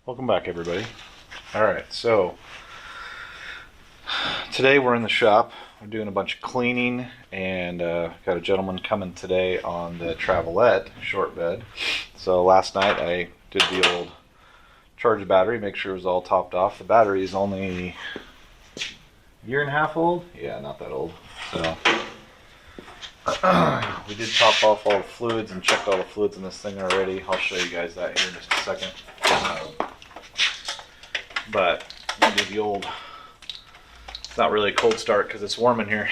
Welcome back, everybody. Alright, so today we're in the shop. We're doing a bunch of cleaning and got a gentleman coming today on the Travelette short bed. So last night I did the old charge the battery, make sure it was all topped off. The battery is only a year and a half old. Yeah, not that old. So we did top off all the fluids and checked all the fluids in this thing already. I'll show you guys that here in just a second. But we did the old, it's not really a cold start because it's warm in here.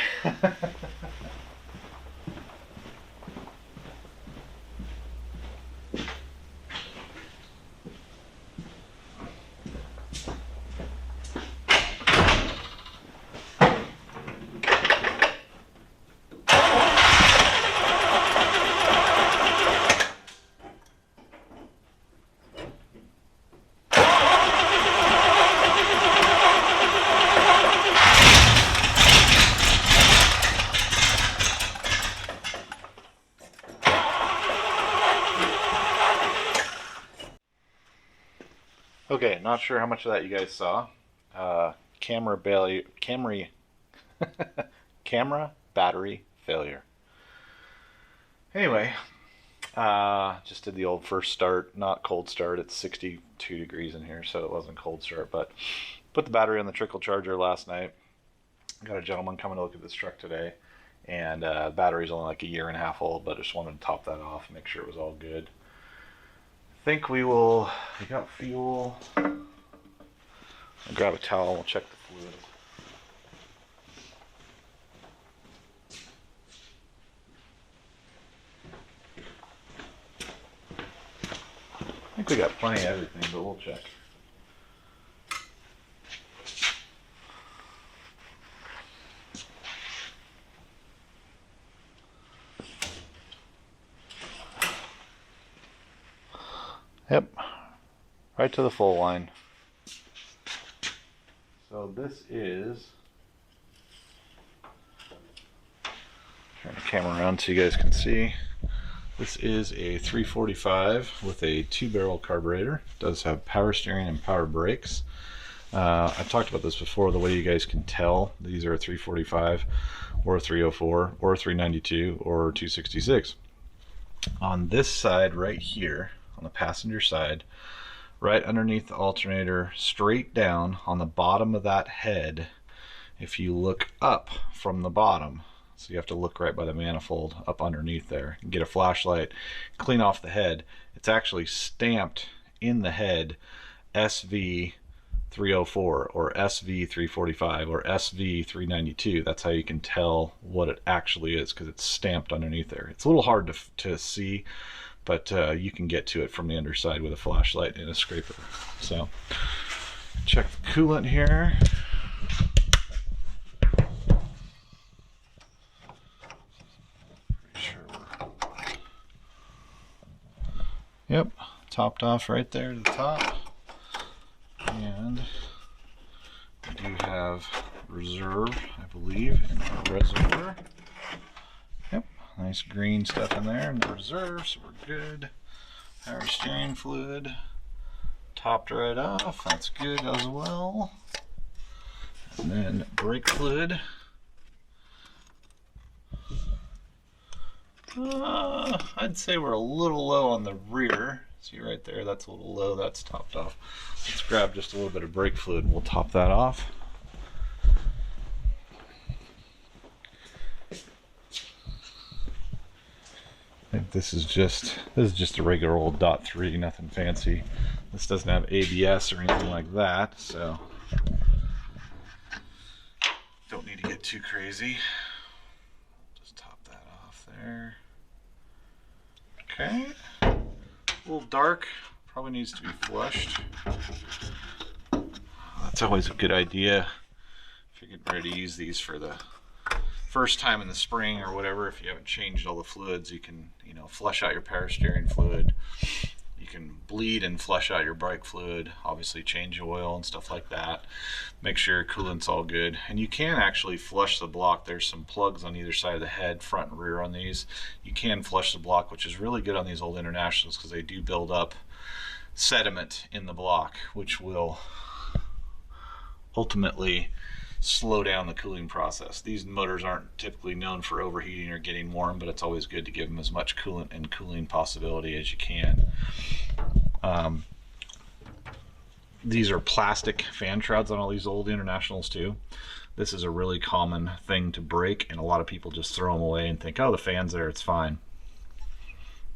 Okay, not sure how much of that you guys saw. Camera battery failure. Anyway, just did the old first start, not cold start. It's 62 degrees in here, so it wasn't cold start, but put the battery on the trickle charger last night. Got a gentleman coming to look at this truck today, and the battery's only like a year and a half old, but I just wanted to top that off, make sure it was all good. Think we got fuel. I'll grab a towel and we'll check the fluid. I think we got plenty of everything, but we'll check. Yep, right to the full line. So this is, turn the camera around so you guys can see. This is a 345 with a 2-barrel carburetor. It does have power steering and power brakes. I've talked about this before, the way you guys can tell these are a 345 or a 304 or a 392 or 266. On this side right here, on the passenger side, right underneath the alternator, straight down on the bottom of that head, if you look up from the bottom, so you have to look right by the manifold up underneath there, and get a flashlight, clean off the head, it's actually stamped in the head SV 304 or SV 345 or SV 392. That's how you can tell what it actually is, because it's stamped underneath there. It's a little hard to see, but you can get to it from the underside with a flashlight and a scraper. So check the coolant here. Pretty sure yep, topped off right there to the top. And we do have reserve, I believe, in our reservoir. Yep, nice green stuff in there in the reserve, so we're good. Power steering fluid topped right off, that's good as well. And then brake fluid. I'd say we're a little low on the rear. See right there, that's a little low, that's topped off. Let's grab just a little bit of brake fluid and we'll top that off. I think this is just a regular old .3, nothing fancy. This doesn't have ABS or anything like that, so don't need to get too crazy. Just top that off there. Okay. A little dark, probably needs to be flushed. That's always a good idea if you're getting ready to use these for the first time in the spring or whatever. If you haven't changed all the fluids, you can, flush out your power steering fluid. You can bleed and flush out your brake fluid, obviously change oil and stuff like that. Make sure your coolant's all good. And you can actually flush the block. There's some plugs on either side of the head, front and rear on these. You can flush the block, which is really good on these old Internationals because they do build up sediment in the block, which will ultimately slow down the cooling process. These motors aren't typically known for overheating or getting warm, but it's always good to give them as much coolant and cooling possibility as you can. These are plastic fan shrouds on all these old Internationals too. This is a really common thing to break, and a lot of people just throw them away and think, oh, the fan's there, it's fine.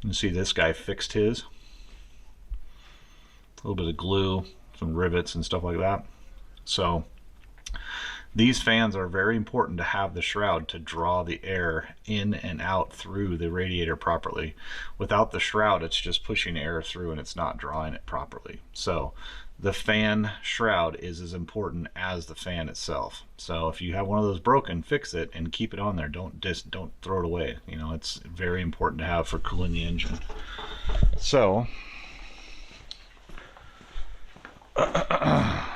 You see this guy fixed his. A little bit of glue, some rivets and stuff like that. So these fans are very important to have the shroud to draw the air in and out through the radiator properly. Without the shroud, it's just pushing air through and it's not drawing it properly. So the fan shroud is as important as the fan itself. So if you have one of those broken, fix it and keep it on there. Don't throw it away. You know, it's very important to have for cooling the engine. So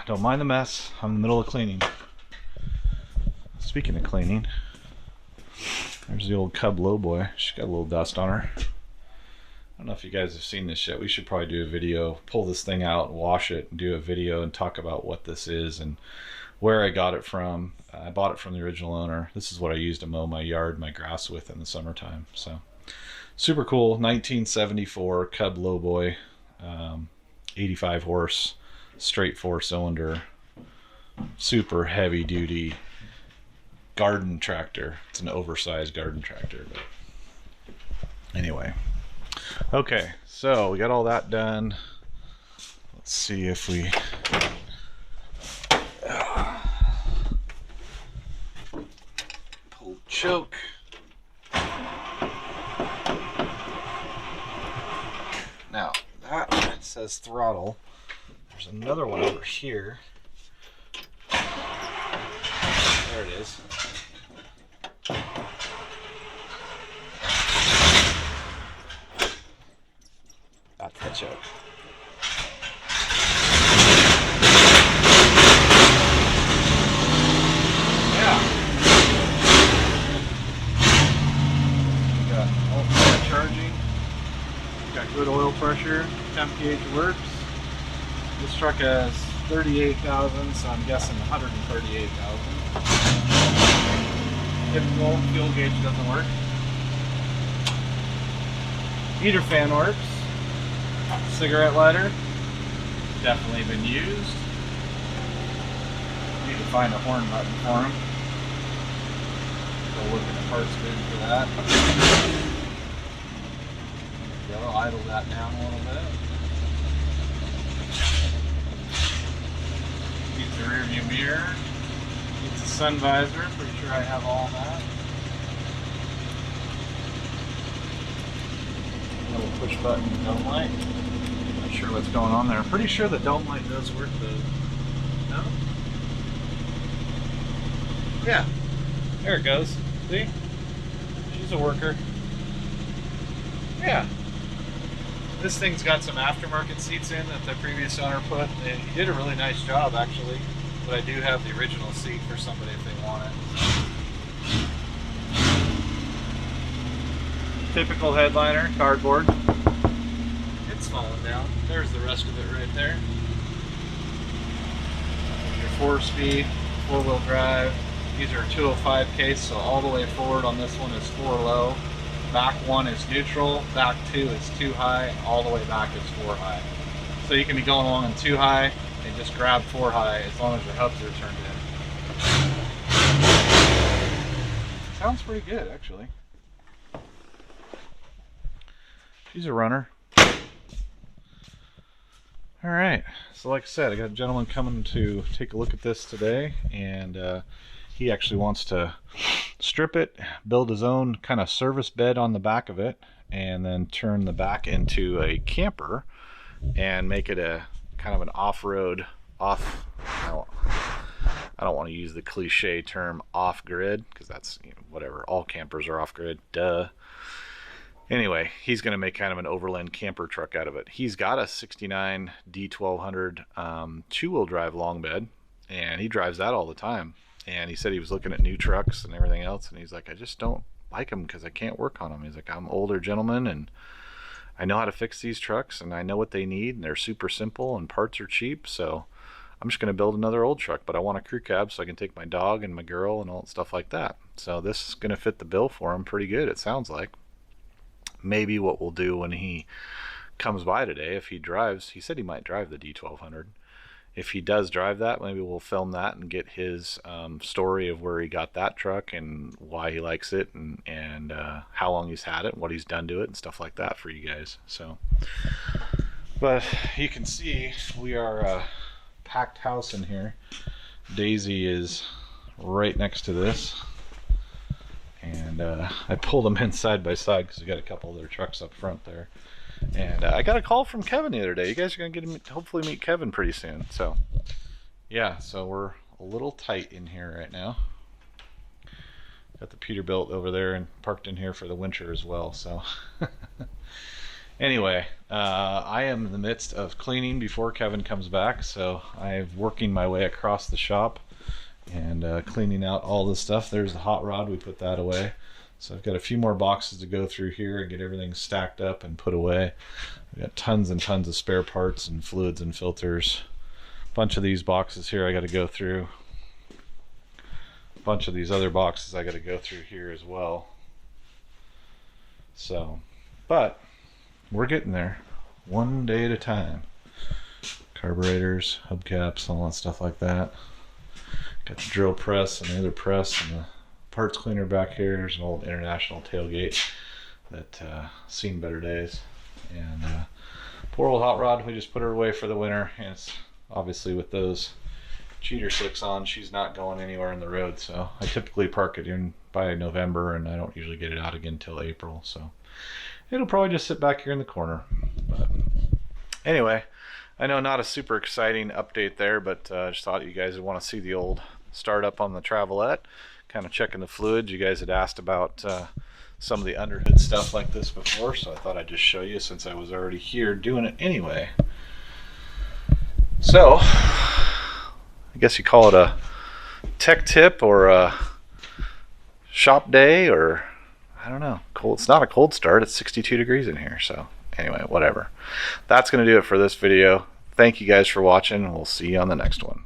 don't mind the mess. I'm in the middle of cleaning. Speaking of cleaning, there's the old Cub Lowboy. She's got a little dust on her. I don't know if you guys have seen this yet. We should probably do a video, pull this thing out, wash it, and do a video and talk about what this is and where I got it from. I bought it from the original owner. This is what I used to mow my yard, my grass with in the summertime. So super cool. 1974 Cub Lowboy, 85 horse, straight 4-cylinder, super heavy duty garden tractor. It's an oversized garden tractor, but anyway. Okay, so we got all that done. Let's see if we pull choke. Now that says throttle. There's another one over here. There it is. That's the choke. Yeah. We got ultra charging. We got good oil pressure. Temp gauge works. This truck has 38,000, so I'm guessing 138,000. Typical fuel gauge doesn't work. Heater fan works. Cigarette lighter, definitely been used. Need to find a horn button for him. Go look in the parts bin for that. Go idle that down a little bit. Needs a rear view mirror. Needs a sun visor. Pretty sure I have all that. Little push button dome light. Not sure what's going on there. I'm pretty sure the dome light does work though. No? Yeah. There it goes. See? She's a worker. Yeah. This thing's got some aftermarket seats in that the previous owner put. He did a really nice job actually. But I do have the original seat for somebody if they want it. Typical headliner, cardboard. It's falling down. There's the rest of it right there. Your 4-speed, 4-wheel drive. These are 205 case, so all the way forward on this one is 4 low. Back 1 is neutral, back 2 is 2 high, all the way back is 4 high. So you can be going along in 2 high and just grab 4 high as long as your hubs are turned in. Sounds pretty good actually. She's a runner. Alright, so like I said, I got a gentleman coming to take a look at this today, and he actually wants to strip it, build his own kind of service bed on the back of it, and then turn the back into a camper and make it a kind of an off-road, I don't want to use the cliche term off-grid, because that's, you know, whatever, all campers are off-grid, duh. Anyway, he's going to make kind of an overland camper truck out of it. He's got a 69 D1200 2-wheel drive long bed, and he drives that all the time. And he said he was looking at new trucks and everything else, and he's like, I just don't like them because I can't work on them. He's like, I'm an older gentleman, and I know how to fix these trucks, and I know what they need, and they're super simple, and parts are cheap, so I'm just going to build another old truck, but I want a crew cab so I can take my dog and my girl and all stuff like that. So this is going to fit the bill for him pretty good, it sounds like. Maybe what we'll do when he comes by today, if he drives, he said he might drive the D1200. If he does drive that, maybe we'll film that and get his story of where he got that truck and why he likes it, and how long he's had it and what he's done to it and stuff like that for you guys. So, but you can see we are a packed house in here. Daisy is right next to this, and I pulled them in side by side because we got a couple of their trucks up front there. And I got a call from Kevin the other day. You guys are going to get him, hopefully meet Kevin pretty soon. So, yeah, so we're a little tight in here right now. Got the Peterbilt over there and parked in here for the winter as well. So, anyway, I am in the midst of cleaning before Kevin comes back. So, I'm working my way across the shop and cleaning out all this stuff. There's the hot rod. We put that away. So I've got a few more boxes to go through here and get everything stacked up and put away. I've got tons and tons of spare parts and fluids and filters. A bunch of these boxes here I got to go through. A bunch of these other boxes I got to go through here as well. So, but we're getting there, one day at a time. Carburetors, hubcaps, all that stuff like that. Got the drill press and the other press and the parts cleaner back here. There's an old International tailgate that seen better days. And poor old hot rod, we just put her away for the winter. And it's obviously with those cheater slicks on, she's not going anywhere in the road. So I typically park it in by November, and I don't usually get it out again until April. So it'll probably just sit back here in the corner. But anyway, I know not a super exciting update there, but I just thought you guys would want to see the old startup on the Travelette. Kind of checking the fluids. You guys had asked about some of the underhood stuff like this before, so I thought I'd just show you since I was already here doing it anyway. So I guess you call it a tech tip or a shop day, or I don't know. Cold. It's not a cold start. It's 62 degrees in here. So anyway, whatever. That's going to do it for this video. Thank you guys for watching. We'll see you on the next one.